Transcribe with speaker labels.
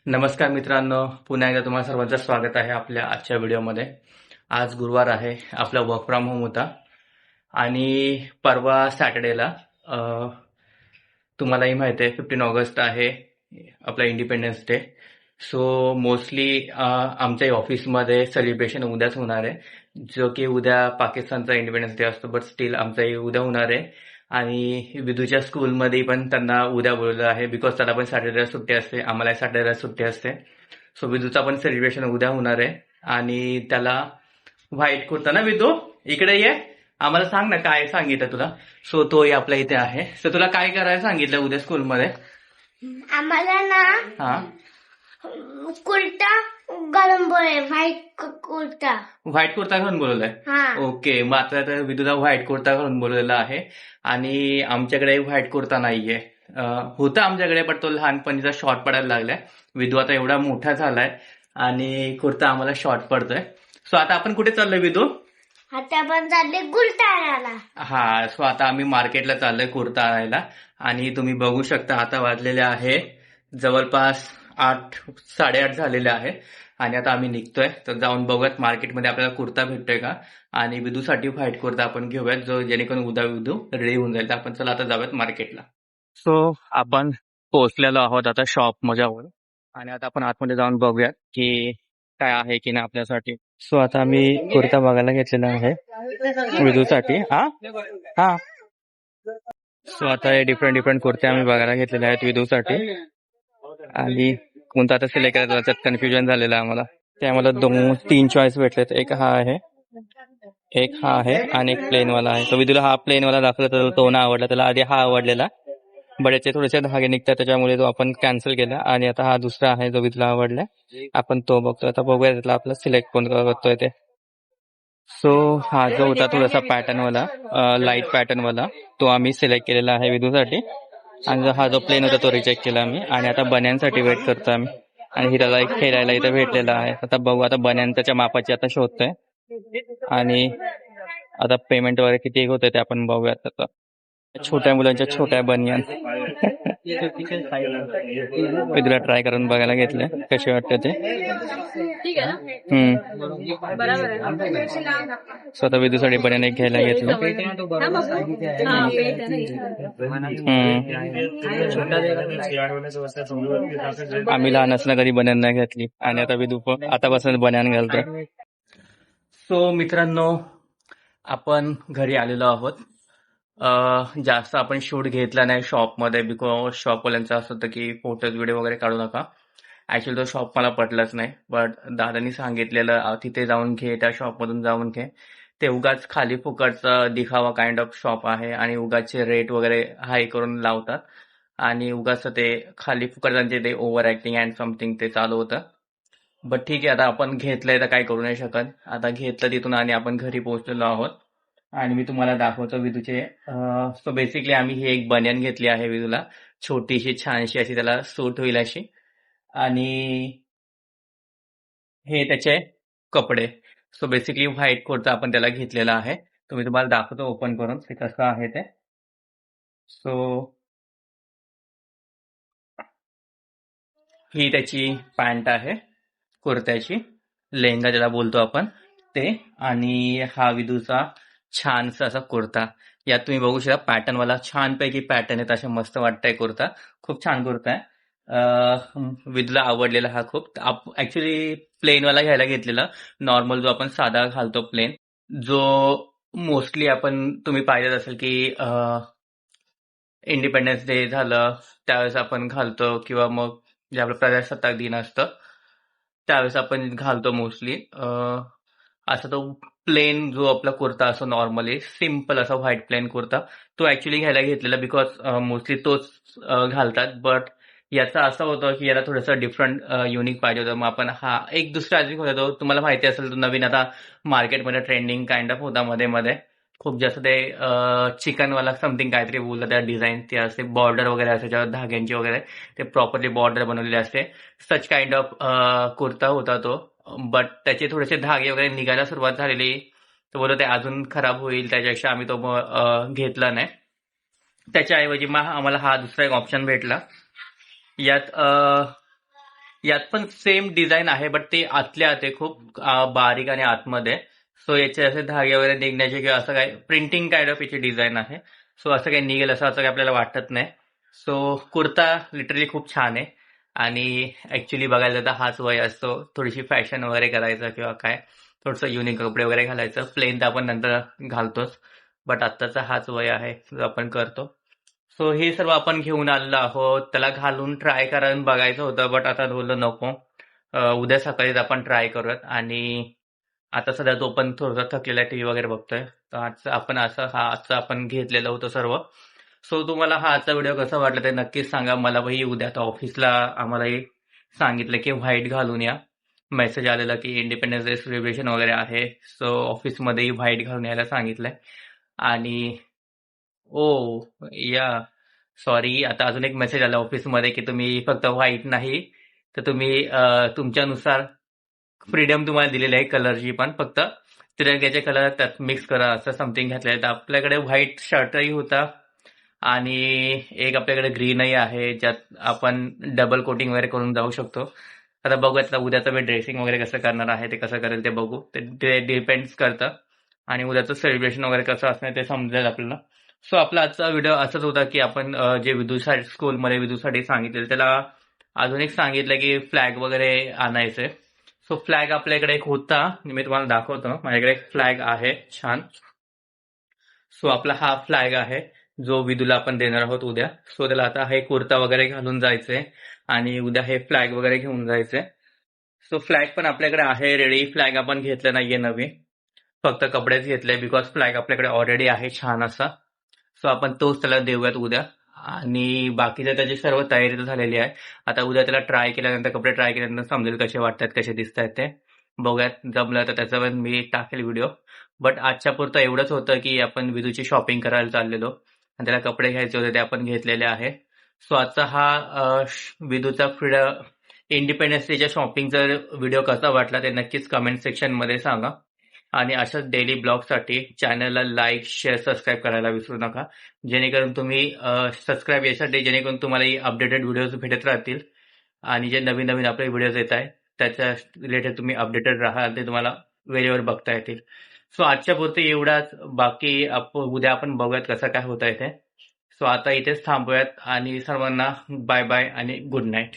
Speaker 1: नमस्कार मित्रांनो, पुन्हा एकदा तुम्हाला सर्वांचं स्वागत आहे आपल्या आजच्या व्हिडिओमध्ये. आज गुरुवार आहे, आपला वर्क फ्रॉम होम होता आणि परवा सॅटर्डेला तुम्हालाही माहिती आहे 15 ऑगस्ट आहे आपला इंडिपेंडन्स डे. सो मोस्टली आमच्या ऑफिसमध्ये सेलिब्रेशन उद्याच होणार आहे, जो की उद्या पाकिस्तानचा इंडिपेंडन्स डे असतो, बट स्टील आमचाही उद्या होणार आहे. आणि विदूच्या स्कूलमध्ये पण त्यांना उद्या बोलवलं आहे, बिकॉज त्याला पण सॅटर्डेला सुट्टी असते, आम्हाला सॅटर्डेला सुट्टी असते. सो विदूचा पण सेलिब्रेशन उद्या होणार आहे आणि त्याला व्हाईट कुर्ता ना विदू, इकडे ये, आम्हाला सांग ना काय सांगितलं तुला. सो तोही आपल्या इथे आहे. सो तुला काय करायला सांगितलं उद्या स्कूलमध्ये?
Speaker 2: आम्हाला ना
Speaker 1: हा,
Speaker 2: कुर्ता घालून बोलले, व्हाईट कुर्ता.
Speaker 1: व्हाईट कुर्ता घालून बोलवलाय.
Speaker 2: हा.
Speaker 1: ओके, मग आता तर विदूला व्हाईट कुर्ता घालून बोलवलेला आहे आणि आमच्याकडे व्हाईट कुर्ता नाहीये. होता आमच्याकडे, पण तो लहानपणीचा शॉर्ट पडायला लागलाय. विदू आता एवढा मोठा झालाय आणि कुर्ता आम्हाला शॉर्ट पडतोय. सो आता आपण कुठे चाललोय विदू?
Speaker 2: आता पण चालले कुर्ता आणायला.
Speaker 1: हा, सो आता आम्ही मार्केटला चाललोय कुर्ता आणायला आणि तुम्ही बघू शकता आता वाजलेले आहे जवळपास 8, 8:30 झालेले आहे आणि आता आम्ही निघतोय. तर जाऊन बघूयात मार्केटमध्ये आपल्याला कुर्ता भेटतोय का आणि विदूसाठी व्हाईट कुर्ता आपण घेऊयात, जो जेणेकरून उद्या विदू रेडी होऊन जाईल. तर आपण चला आता जाऊयात मार्केटला. सो आपण पोहोचलेलो आहोत आता शॉप मजावर आणि आता आपण आतमध्ये जाऊन बघूयात की काय आहे की नाही आपल्यासाठी. सो आता आम्ही कुर्ता बघायला घेतलेला आहे विदूसाठी. हा हा, सो आता हे डिफरंट डिफरंट कुर्ते आम्ही बघायला घेतलेले आहेत विदूसाठी आणि कोणता आता सिलेक्ट करायचा त्याच्यात कन्फ्युजन झालेलं आहे आम्हाला. ते आम्हाला 2-3 चॉईस भेटलेत. एक हा आहे, एक हा आहे आणि एक प्लेन वाला आहे. तो विदूला हा प्लेन वाला दाखवला तर तो ना आवडला, त्याला आधी हा आवडलेला, बट याचे थोडेसे धागे निघतात त्याच्यामुळे तो आपण कॅन्सल केला आणि आता हा दुसरा आहे जो विदूला आवडलाय, आपण तो बघतोय. आता बघूया त्यातला आपला सिलेक्ट कोण करतोय ते. सो हा जो होता थोडासा पॅटर्न वाला, लाईट पॅटर्न वाला, तो आम्ही सिलेक्ट केलेला आहे विदूसाठी आणि हा जो प्लेन होता तो रिजेक्ट केला आम्ही आणि आता बन्यांसाठी वेट करतो आम्ही. आणि ही त्याला एक खेळायला इथं भेटलेला आहे. आता बघू, आता बन्यान त्याच्या मापाची आता शोधतोय आणि आता पेमेंट वगैरे किती होतंय ते आपण बघूयात. आता छोट्या मुलांच्या छोट्या बनियान मी तुला ट्राय करून बघायला घेतले कसे वाटते ते. स्वतः विदूसाठी बनियान एक घ्यायला घेतलं. आम्ही लहान असताना कधी बनियान नाही घेतली आणि आता विदू आतापासून बनियान घालतोय. सो मित्रांनो, आपण घरी आलेलो आहोत. जास्त आपण शूट घेतला नाही शॉपमध्ये, बिकॉज शॉपवाल्यांचं असं होतं की फोटोज व्हिडिओ वगैरे काढू नका. ऍक्च्युली तो शॉप मला पटलाच नाही, बट दादानी सांगितलेलं तिथे जाऊन घे, त्या शॉपमधून जाऊन घे. ते उगाच खाली फुकटचा दिखावा काइंड ऑफ शॉप आहे आणि उगाचचे रेट वगैरे हाय करून लावतात आणि उगाच ते खाली फुकटांचे ते ओव्हर ऍक्टिंग अँड समथिंग ते चालू होतं. बट ठीक आहे, आता आपण घेतलंय तर काही करू नाही शकत. आता घेतलं तिथून आणि आपण घरी पोहोचलेलो आहोत आणि मी तुम्हाला दाखवतो विदूचे. सो बेसिकली आम्ही ही एक बनियान घेतली आहे विदूला, छोटीशी छानशी अशी, त्याला सूट होईल अशी. आणि हे त्याचे कपडे. सो बेसिकली व्हाईट कुर्ता आपण त्याला घेतलेला आहे. तो मी तुम्हाला दाखवतो ओपन करून ते कसं आहे ते. सो ही त्याची पॅन्ट आहे कुर्त्याची, लेहंगा ज्याला बोलतो आपण ते. आणि हा विदूचा छानसा असा कुर्ता. यात तुम्ही बघू शकता पॅटर्नवाला छानपैकी पॅटर्न आहे, अशा मस्त वाटतंय कुर्ता. खूप छान कुर्ता आहे. विदूला आवडलेला हा खूप. ऍक्च्युली प्लेनवाला घ्यायला घेतलेला, नॉर्मल जो आपण साधा घालतो प्लेन, जो मोस्टली आपण तुम्ही पाहिलं असेल की इंडिपेंडन्स डे झालं त्यावेळेस आपण घालतो, किंवा मग जे आपलं प्रजासत्ताक दिन असतं त्यावेळेस आपण घालतो मोस्टली. असा तो प्लेन जो आपला कुर्ता असतो, नॉर्मली सिम्पल असा व्हाईट प्लेन कुर्ता, तो ऍक्च्युली घ्यायला घेतलेला बिकॉज मोस्टली तोच घालतात. बट याचा असं होतं की याला थोडंसं डिफरंट युनिक पाहिजे होतं. मग आपण हा एक दुसरा अजून होता, तो तुम्हाला माहिती असेल तो नवीन आता मार्केटमध्ये ट्रेंडिंग काइंड ऑफ होता मध्ये मध्ये खूप जास्त. ते चिकनवाला समथिंग काहीतरी बोललं, त्या डिझाईन ते असते, बॉर्डर वगैरे असते त्याच्यावर धाग्यांची वगैरे, ते प्रॉपरली बॉर्डर बनवलेले असते. सच काइंड ऑफ कुर्ता होता तो. बट त्याचे थोडेसे धागे वगैरे निघायला सुरुवात झालेली, तर बोलतो ते अजून खराब होईल, त्याच्यापेक्षा आम्ही तो घेतला नाही. त्याच्याऐवजी मग आम्हाला हा दुसरा एक ऑप्शन भेटला. यात यात पण सेम डिझाईन आहे, बट ते आतल्या आत आहे खूप बारीक आणि आतमध्ये. सो याचे असे धागे वगैरे निघण्याचे किंवा असं काही प्रिंटिंग काइंड ऑफ याची डिझाईन आहे. सो असं काही निघेल असं काही आपल्याला वाटत नाही. सो कुर्ता लिटरली खूप छान आहे. आणि ऍक्च्युली बघायला तर हाच वय असतो थोडीशी फॅशन वगैरे करायचं किंवा काय थोडंसं युनिक कपडे वगैरे घालायचं. प्लेन तर आपण नंतर घालतोच, बट आत्ताचा हाच वय आहे जो आपण करतो. सो हे सर्व आपण घेऊन आलेलो आहोत. त्याला घालून ट्राय करून बघायचं होतं, बट आता बोललो नको. उद्या सकाळीच आपण ट्राय करूयात. आणि आता सध्या तो पण थोडासा थकलेला टीव्ही वगैरे बघतोय. तर आजचं आपण घेतलेलं होतं सर्व. सो तुम्हाला हा आजचा व्हिडिओ कसा वाटला ते नक्कीच सांगा. मला ही उद्या आता ऑफिसला आम्हालाही सांगितलं की व्हाईट घालून या. मेसेज आलेला की इंडिपेंडन्स डे सेलिब्रेशन वगैरे आहे. सो ऑफिसमध्येही व्हाईट घालून यायला सांगितलंय. आणि ओ या सॉरी, आता अजून एक मेसेज आला ऑफिसमध्ये की तुम्ही फक्त व्हाईट नाही तर तुम्ही तुमच्यानुसार फ्रीडम तुम्हाला दिलेली आहे कलरची पण. फक्त तिरंग्याचे कलर त्यात मिक्स करा असं समथिंग घातलंय. तर आपल्याकडे व्हाईट शर्टही होता आणि एक आपल्याकडे ग्रीनही आहे ज्यात आपण डबल कोटिंग वगैरे करून जाऊ शकतो. आता बघूयात आता उद्याचं मी ड्रेसिंग वगैरे कसं करणार आहे ते कसं करेल ते बघू. ते डिपेंड्स करतं आणि उद्याचं सेलिब्रेशन वगैरे कसं असणार ते समजेल आपल्याला. सो आपला आजचा व्हिडिओ असाच होता की आपण जे विदूसाठी स्कूलमध्ये विदूसाठी सांगितलेलं त्याला अजून एक सांगितलं की फ्लॅग वगैरे आणायचे. सो फ्लॅग आपल्याकडे एक होता, मी तुम्हाला दाखवतो. माझ्याकडे एक फ्लॅग आहे छान. सो आपला हा फ्लॅग आहे जो विदूला आपण देणार आहोत उद्या. सो त्याला आता हे कुर्ता वगैरे घालून जायचंय आणि उद्या हे फ्लॅग वगैरे घेऊन जायचंय. सो फ्लॅग पण आपल्याकडे आहे रेडी. फ्लॅग आपण घेतलं नाहीये नवीन, फक्त कपडेच घेतले बिकॉज फ्लॅग आपल्याकडे ऑलरेडी आहे छान असा. सो आपण तोच त्याला देऊयात उद्या. आणि बाकीच्या त्याची सर्व तयारी तर झालेली आहे. आता उद्या त्याला ट्राय केल्यानंतर कपडे ट्राय केल्यानंतर समजेल कसे वाटतात कसे दिसत आहेत ते. बघूयात, जमलं तर त्याचा पण मी टाकेल व्हिडिओ. बट आजच्या पुरतं एवढंच होतं की आपण विदूची शॉपिंग करायला चाललेलो आणि त्याला कपडे घ्यायचे होते ते आपण घेतलेले आहे. सो आजचा हा विदूचा इंडिपेंडन्स डेच्या शॉपिंगचा व्हिडिओ कसा वाटला ते नक्कीच कमेंट सेक्शन मध्ये सांगा. आणि अशाच डेली ब्लॉगसाठी चॅनलला लाईक शेअर सबस्क्राईब करायला विसरू नका. जेणेकरून तुम्ही सबस्क्राईब यासाठी जेणेकरून तुम्हाला अपडेटेड व्हिडिओज भेटत राहतील आणि जे नवीन नवीन आपले व्हिडिओज येत आहेत त्याच्या रिलेटेड तुम्ही अपडेटेड राहाल ते तुम्हाला वेळेवर बघता येतील. सो आजच्या पुरते एवढाच. बाकी उद्या आपण बघूयात कसं काय होत आहे ते. सो आता इथेच थांबूयात आणि सर्वांना बाय बाय आणि गुड नाईट.